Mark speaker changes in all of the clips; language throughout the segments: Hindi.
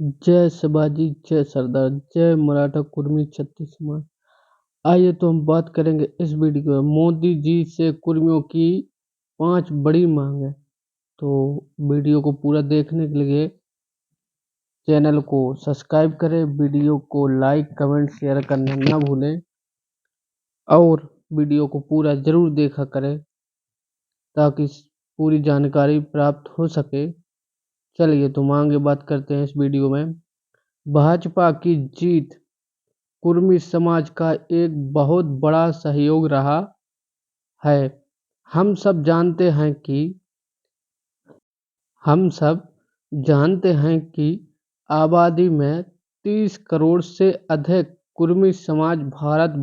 Speaker 1: जय शिवाजी, जय सरदार, जय मराठा कुर्मी छत्तीस समाज। आइए तो हम बात करेंगे इस वीडियो में मोदी जी से कुर्मियों की 5 बड़ी मांग है। तो वीडियो को पूरा देखने के लिए चैनल को सब्सक्राइब करें, वीडियो को लाइक कमेंट शेयर करना ना भूलें और वीडियो को पूरा ज़रूर देखा करें ताकि पूरी जानकारी प्राप्त हो सके। चलिए तो आगे बात करते हैं इस वीडियो में। भाजपा की जीत कुर्मी समाज का एक बहुत बड़ा सहयोग रहा है। हम सब जानते हैं कि आबादी में 30 करोड़ से अधिक कुर्मी समाज भारत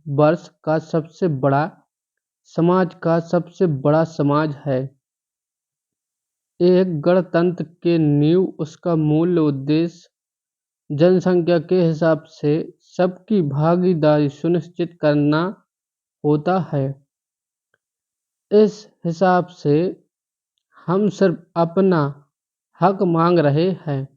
Speaker 1: वर्ष का सबसे बड़ा समाज है। एक गणतंत्र के नींव उसका मूल उद्देश्य जनसंख्या के हिसाब से सबकी भागीदारी सुनिश्चित करना होता है। इस हिसाब से हम सिर्फ अपना हक मांग रहे हैं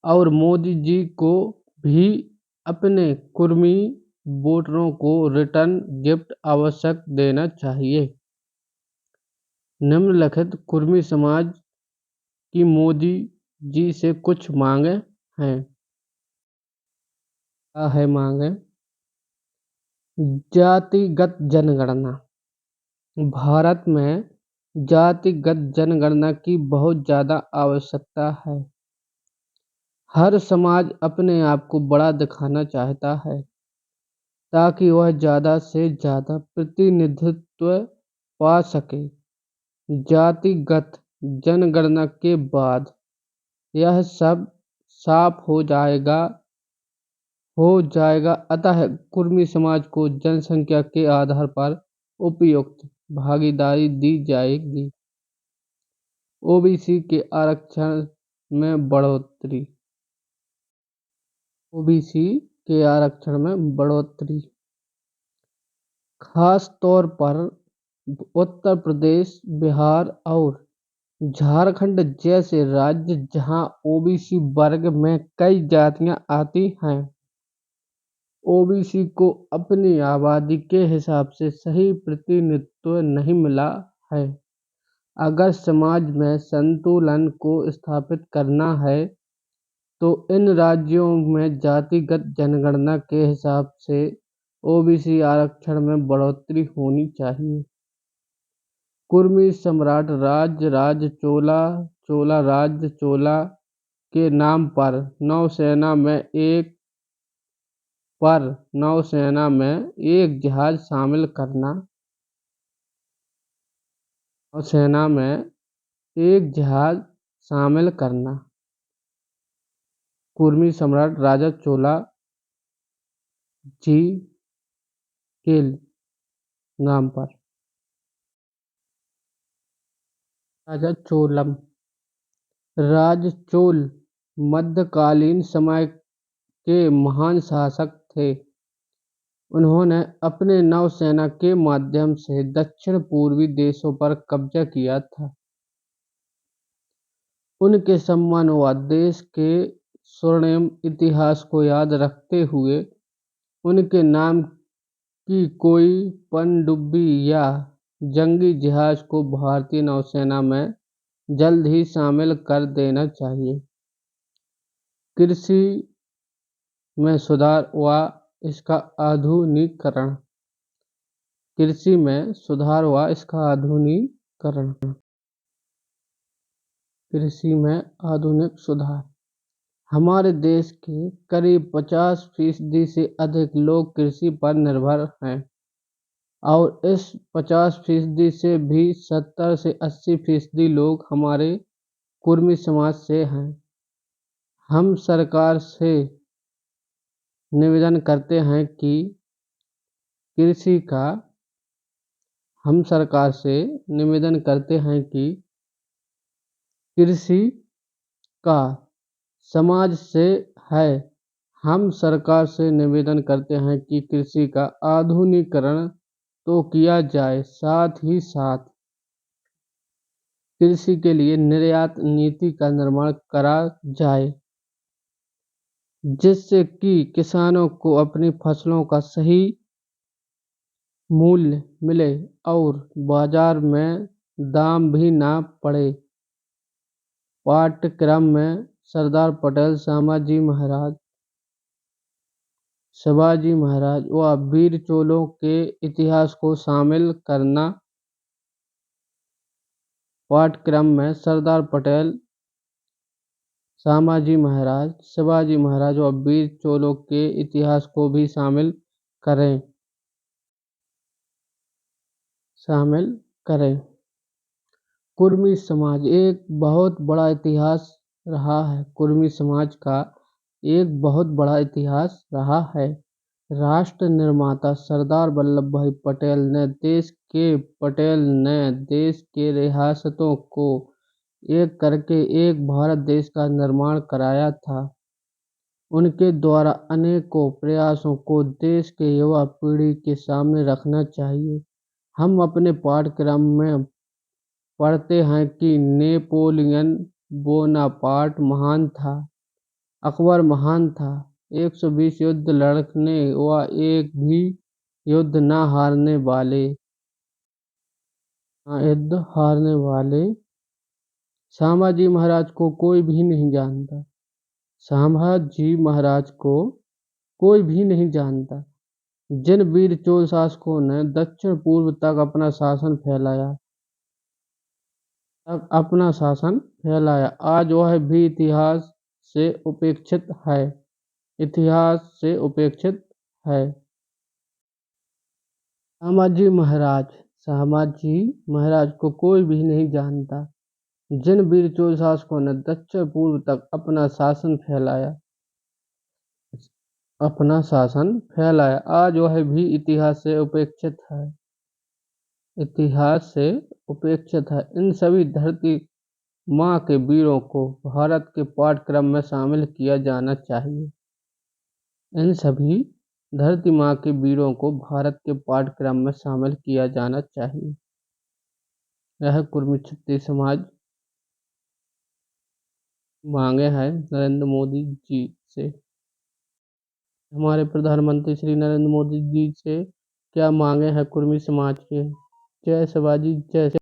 Speaker 1: और मोदी जी को भी अपने कुर्मी वोटरों को रिटर्न गिफ्ट अवश्य देना चाहिए। निम्नलिखित कुर्मी समाज की मोदी जी से कुछ मांगे हैं। क्या है मांगे? जातिगत जनगणना। भारत में जातिगत जनगणना की बहुत ज़्यादा आवश्यकता है। हर समाज अपने आप को बड़ा दिखाना चाहता है ताकि वह ज़्यादा से ज़्यादा प्रतिनिधित्व पा सके। जातिगत जनगणना के बाद यह सब साफ हो जाएगा। अतः कुर्मी समाज को जनसंख्या के आधार पर उपयुक्त भागीदारी दी जाएगी। ओबीसी के आरक्षण में बढ़ोतरी। खास तौर पर उत्तर प्रदेश, बिहार और झारखंड जैसे राज्य जहां ओबीसी वर्ग में कई जातियां आती हैं, ओबीसी को अपनी आबादी के हिसाब से सही प्रतिनिधित्व नहीं मिला है। अगर समाज में संतुलन को स्थापित करना है तो इन राज्यों में जातिगत जनगणना के हिसाब से ओबीसी आरक्षण में बढ़ोतरी होनी चाहिए। कुर्मी सम्राट चोला राज्य चोला के नाम पर नौसेना में एक जहाज शामिल करना। कुर्मी सम्राट राजा चोला जी के नाम पर। राजा चोलम राजचोल मध्यकालीन समय के महान शासक थे। उन्होंने अपने नौसेना के माध्यम से दक्षिण पूर्वी देशों पर कब्जा किया था। उनके सम्मान व देश के स्वर्णिम इतिहास को याद रखते हुए उनके नाम की कोई पनडुब्बी या जंगी जहाज को भारतीय नौसेना में जल्द ही शामिल कर देना चाहिए। कृषि में सुधार व इसका आधुनिकीकरण। कृषि में आधुनिक सुधार। हमारे देश के करीब 50% से अधिक लोग कृषि पर निर्भर हैं और इस 50% से भी 70 से 80% लोग हमारे कुर्मी समाज से हैं। हम सरकार से निवेदन करते हैं कि कृषि का समाज से है। हम सरकार से निवेदन करते हैं कि कृषि का आधुनिकीकरण तो किया जाए, साथ ही साथ कृषि के लिए निर्यात नीति का निर्माण करा जाए, जिससे कि किसानों को अपनी फसलों का सही मूल्य मिले और बाजार में दाम भी ना पड़े। पाठ्यक्रम में सरदार पटेल, शिवाजी महाराज व वीर चोलों के इतिहास को शामिल करना। पाठ्यक्रम में सरदार पटेल, शिवाजी महाराज और वीर चोलों के इतिहास को भी शामिल करें। कुर्मी समाज एक बहुत बड़ा इतिहास रहा है। कुर्मी समाज का एक बहुत बड़ा इतिहास रहा है। राष्ट्र निर्माता सरदार वल्लभ भाई पटेल ने देश के रियासतों को एक करके एक भारत देश का निर्माण कराया था। उनके द्वारा अनेकों प्रयासों को देश के युवा पीढ़ी के सामने रखना चाहिए। हम अपने पाठ्यक्रम में पढ़ते हैं कि नेपोलियन बोनापार्ट महान था, अकबर महान था, 120 युद्ध लड़ने व एक भी युद्ध न हारने वाले संभाजी महाराज को कोई भी नहीं जानता। संभाजी महाराज को कोई भी नहीं जानता, जिन वीर चोल शासकों ने दक्षिण पूर्व तक अपना शासन फैलाया, आज वह भी इतिहास से उपेक्षित है। संभाजी महाराज को कोई भी नहीं जानता, जिन वीर चोल शासकों ने दक्षिण पूर्व तक अपना शासन फैलाया, आज वह भी इतिहास से उपेक्षित है। इन सभी धरती माँ के वीरों को भारत के पाठ्यक्रम में शामिल किया जाना चाहिए। यह कुर्मी छत्तीस समाज मांगे हैं नरेंद्र मोदी जी से। हमारे प्रधानमंत्री श्री नरेंद्र मोदी जी से क्या मांगे हैं कुर्मी समाज के। जय शिवाजी, जय